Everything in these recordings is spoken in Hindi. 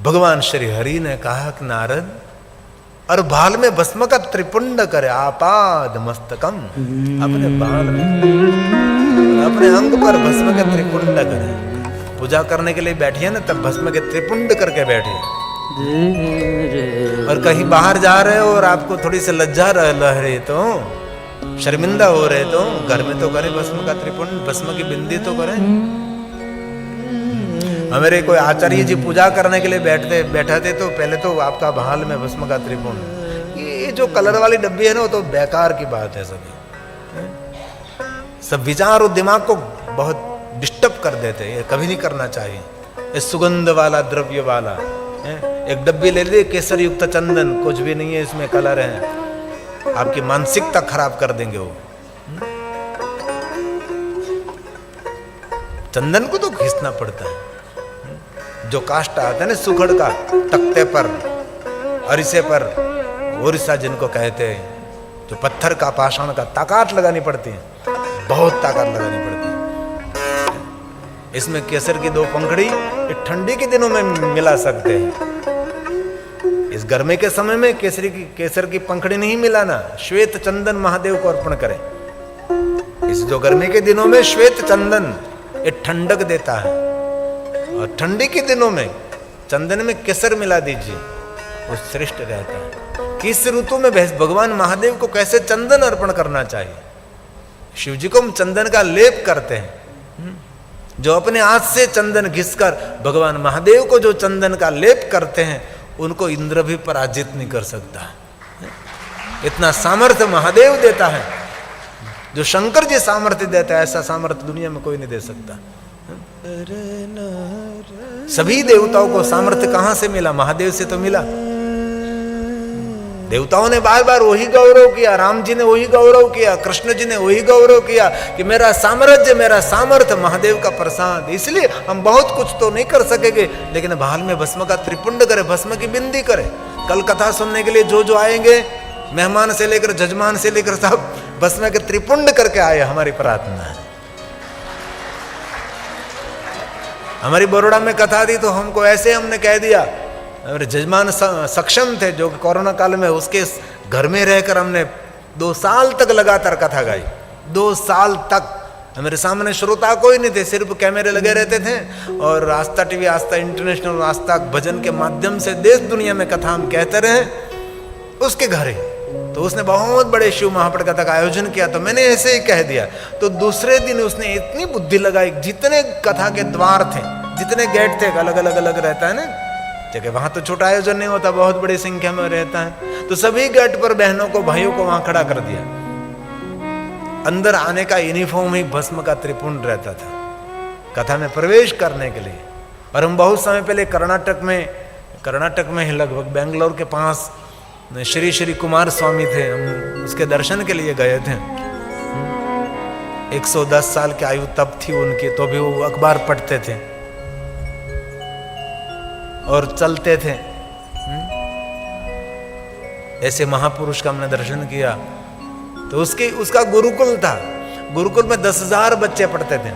भगवान श्री हरि ने कहा कि नारद, और बाल में भस्म का त्रिपुंड करे, आपाद मस्तकम, अपने बाल में अपने अंग पर भस्म का त्रिपुंड करे। पूजा करने के लिए बैठिए ना, तब भस्म के त्रिपुंड करके बैठिए। और कहीं बाहर जा रहे हो और आपको थोड़ी सी लज्जा लहरे, तो शर्मिंदा हो रहे, तो घर में तो करे भस्म का त्रिपुंड, भस्म की बिंदी तो करें। हमारे कोई आचार्य जी पूजा करने के लिए बैठा थे, तो पहले तो आपका भाल में भस्म का त्रिपुंड। ये जो कलर वाली डब्बी है ना, वो तो बेकार की बात है। सब विचार और दिमाग को बहुत डिस्टर्ब कर देते हैं, ये कभी नहीं करना चाहिए। ये सुगंध वाला, द्रव्य वाला एक डब्बी ले ली, केसर युक्त चंदन, कुछ भी नहीं है इसमें, कलर है, आपकी मानसिकता खराब कर देंगे वो। चंदन को तो घिसना पड़ता है। जो काष्ठ आता है ना सुखड़ का, तख्ते पर, अरिसे पर, ओरिसा जिनको कहते हैं, जो पत्थर का, पाषाण का, ताकत लगानी पड़ती है, बहुत ताकत लगानी पड़ती है। इसमें केसर की 2 पंखड़ी ठंडी के दिनों में मिला सकते हैं। इस गर्मी के समय में केसर की पंखड़ी नहीं मिलाना, श्वेत चंदन महादेव को अर्पण करें। इस जो गर्मी के दिनों में श्वेत चंदन ये ठंडक देता है, और ठंडी के दिनों में चंदन में केसर मिला दीजिए, वो श्रेष्ठ रहता है। किस ऋतु में भगवान महादेव को कैसे चंदन अर्पण करना चाहिए। शिव जी को हम चंदन का लेप करते हैं। जो अपने हाथ से चंदन घिसकर भगवान महादेव को जो चंदन का लेप करते हैं, उनको इंद्र भी पराजित नहीं कर सकता। इतना सामर्थ्य महादेव देता है। जो शंकर जी सामर्थ्य देता है, ऐसा सामर्थ्य दुनिया में कोई नहीं दे सकता। सभी देवताओं को सामर्थ्य कहां से मिला? महादेव से तो मिला। देवताओं ने बार बार वही गौरव किया, राम जी ने वही गौरव किया, कृष्ण जी ने वही गौरव किया कि मेरा साम्राज्य, मेरा सामर्थ्य महादेव का प्रसाद। इसलिए हम बहुत कुछ तो नहीं कर सकेंगे, लेकिन भाल में भस्म का त्रिपुंड करे, भस्म की बिंदी करे। कल कथा सुनने के लिए जो आएंगे, मेहमान से लेकर जजमान से लेकर सब भस्म के त्रिपुंड करके आए। हमारी प्रार्थना है। हमारी बड़ौदा में कथा थी, तो हमको ऐसे हमने कह दिया, मेरे जजमान सक्षम थे जो कोरोना काल में, उसके घर में रहकर हमने 2 साल तक लगातार कथा गाई। 2 साल तक मेरे सामने श्रोता कोई नहीं थे, सिर्फ कैमरे लगे रहते थे, और आस्था टीवी, आस्था इंटरनेशनल, आस्था भजन के माध्यम से देश दुनिया में कथा हम कहते रहे। उसके घर ही तो उसने बहुत बड़े शिव महापट कथा का आयोजन किया, तो मैंने ऐसे ही कह दिया। तो दूसरे दिन उसने इतनी बुद्धि लगाई, जितने कथा के द्वार थे, जितने गेट थे, अलग अलग अलग रहता है ना जगह, वहां तो छोटा आयोजन नहीं होता, बहुत बड़ी संख्या में रहता है। तो सभी गेट पर बहनों को, भाइयों को वहां खड़ा कर दिया। अंदर आने का यूनिफॉर्म ही भस्म का त्रिपुंड रहता था कथा में प्रवेश करने के लिए। और हम बहुत समय पहले कर्नाटक में ही, लगभग बेंगलोर के पास श्री श्री कुमार स्वामी थे, हम उसके दर्शन के लिए गए थे। 110 साल की आयु तब थी उनकी, तो भी वो अखबार पढ़ते थे और चलते थे। ऐसे महापुरुष का हमने दर्शन किया। तो उसका गुरुकुल था। गुरुकुल में 10,000 बच्चे पढ़ते थे,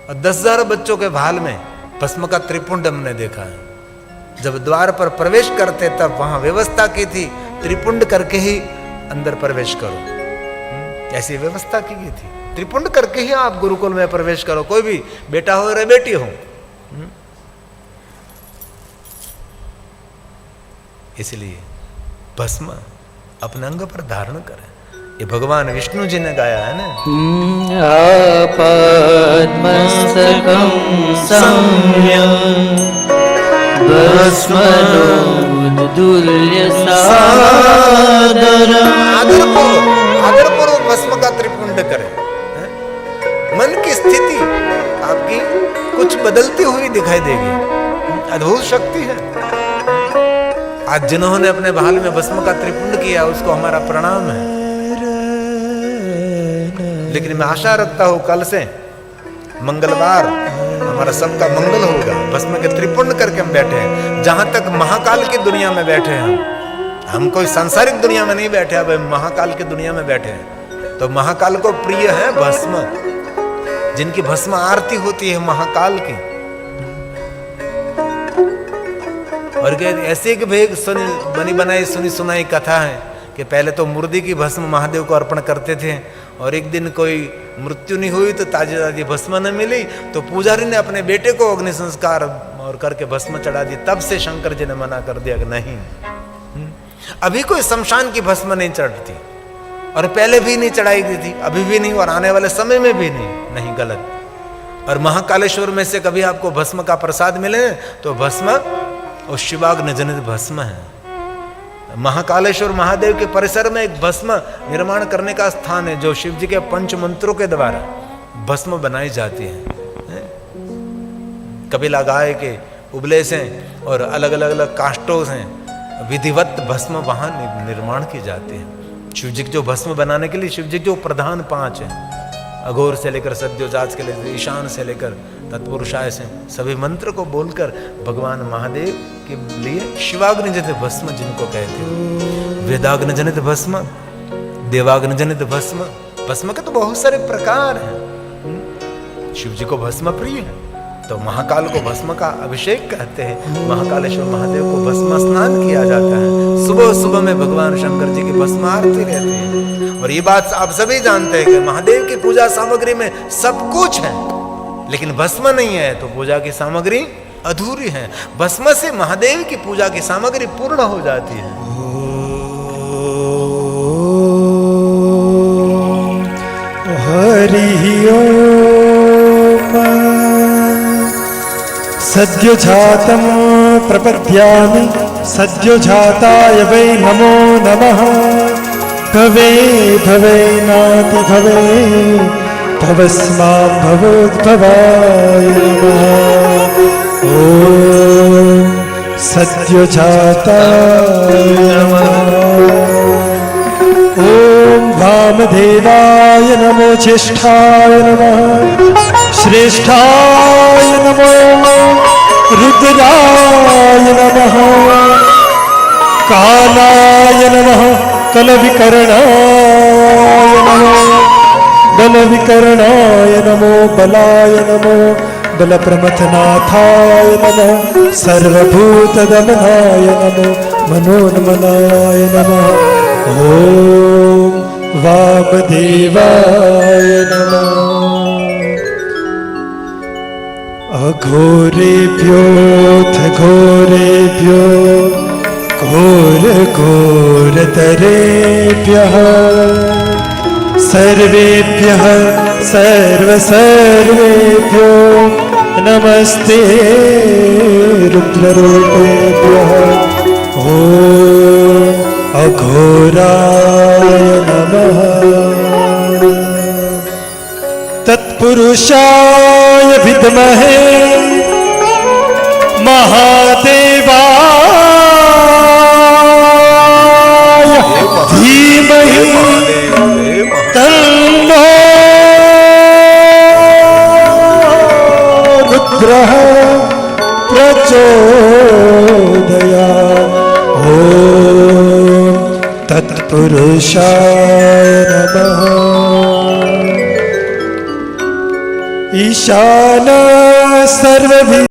और 10,000 बच्चों के भाल में भस्म का त्रिपुंड हमने देखा है। जब द्वार पर प्रवेश करते, तब वहां व्यवस्था की थी, त्रिपुंड करके ही अंदर प्रवेश करो, ऐसी व्यवस्था की गई थी। त्रिपुंड करके ही आप गुरुकुल में प्रवेश करो, कोई भी बेटा हो या बेटी हो। इसलिए भस्म अपने अंग पर धारण करें। ये भगवान विष्णु जी ने गाया है ना, पद्मस्तकं सम्यं भस्मलोलुल्य सादरम्। आदरपूर्वक भस्म का त्रिपुंड करें। मन की स्थिति आपकी कुछ बदलती हुई दिखाई देगी। अद्भुत शक्ति है। आज जिन्होंने अपने भाल में भस्म का त्रिपुंड किया, उसको हमारा प्रणाम है। लेकिन मैं आशा रखता हूं कल से मंगलवार हमारा सबका मंगल होगा। भस्म के त्रिपुंड करके हम बैठे हैं। जहां तक महाकाल की दुनिया में बैठे हैं, हम कोई सांसारिक दुनिया में नहीं बैठे, अब महाकाल की दुनिया में बैठे हैं। तो महाकाल को प्रिय है भस्म। जिनकी भस्म आरती होती है महाकाल की, और ऐसी एक भेग सुनी बनी बनाई सुनी सुनाई कथा है कि पहले तो मुर्दी की भस्म महादेव को अर्पण करते थे, और एक दिन कोई मृत्यु नहीं हुई तो ताजी ताजी भस्म न मिली तो पुजारी ने अपने बेटे को अग्नि संस्कार और करके भस्म चढ़ा दी। तब से शंकर जी ने मना कर दिया कि नहीं, अभी कोई शमशान की भस्म नहीं चढ़ती, और पहले भी नहीं चढ़ाई गई थी, अभी भी नहीं, और आने वाले समय में भी नहीं, गलत। और महाकालेश्वर में से कभी आपको भस्म का प्रसाद मिले तो भस्म और शिवाग्नि जनित भस्म है। महाकालेश्वर महादेव के परिसर में एक भस्म निर्माण करने का स्थान है जो शिव जी के पंच मंत्रों के द्वारा भस्म बनाई जाती है। कपिला गाय के उबले से और अलग अलग काष्ठों से विधिवत भस्म वहां निर्माण की जाती है। शिव जी जो भस्म बनाने के लिए शिव जी जो प्रधान 5 हैं, अघोर से लेकर सद्योजात के लिए ईशान से लेकर तत्पुरुषाय से, सभी मंत्र को बोलकर भगवान महादेव के लिए शिवाग्नि जनित भस्म जिनको कहते हैं, वेदाग्नि जनित भस्म, देवाग्नि जनित भस्म, भस्म के तो बहुत सारे प्रकार हैं। शिव जी को भस्म प्रिय है तो महाकाल को भस्म का अभिषेक कहते हैं, महाकालेश्वर महादेव को भस्म स्नान किया जाता है। सुबह सुबह में भगवान शंकर जी की भस्म आरती रहती है। और ये बात आप सभी जानते हैं कि महादेव की पूजा सामग्री में सब कुछ है, लेकिन भस्म नहीं है तो पूजा की सामग्री अधूरी है। भस्म से महादेव की पूजा की सामग्री पूर्ण हो जाती है। हरि ओम। सद्योजातं प्रपद्यामि सद्योजाताय वै नमो नमः। भवे भवे नाति भवे भवस्मा भवोद्भवाय नमः। ॐ सद्योजाताय नमः। ॐ वामदेवाय नमो ज्येष्ठाय नमः। श्रेष्ठाय नमो रुद्राय नमः। कालाय नमः कलविकरणाय नमः। बलविकरणाय नमो बलाय नमो बलप्रमथनाथाय नमः। सर्वभूतदमनाय नमो मनोन्मनाय नमः। ॐ वामदेवाय नमः। अघोरेभ्योऽथ घोरेभ्यो घोर घोरतरेभ्यः सर्वेभ्यः सर्वेभ्यो नमस्ते रुद्ररूपेभ्यः। ॐ अघोराय नमः। तत्पुरुषाय विद्महे महादेवाय धीमहि तन्नो रुद्रः प्रचोदयात्। ॐ तत्पुरुषाय नमः। ईशान सर्वभि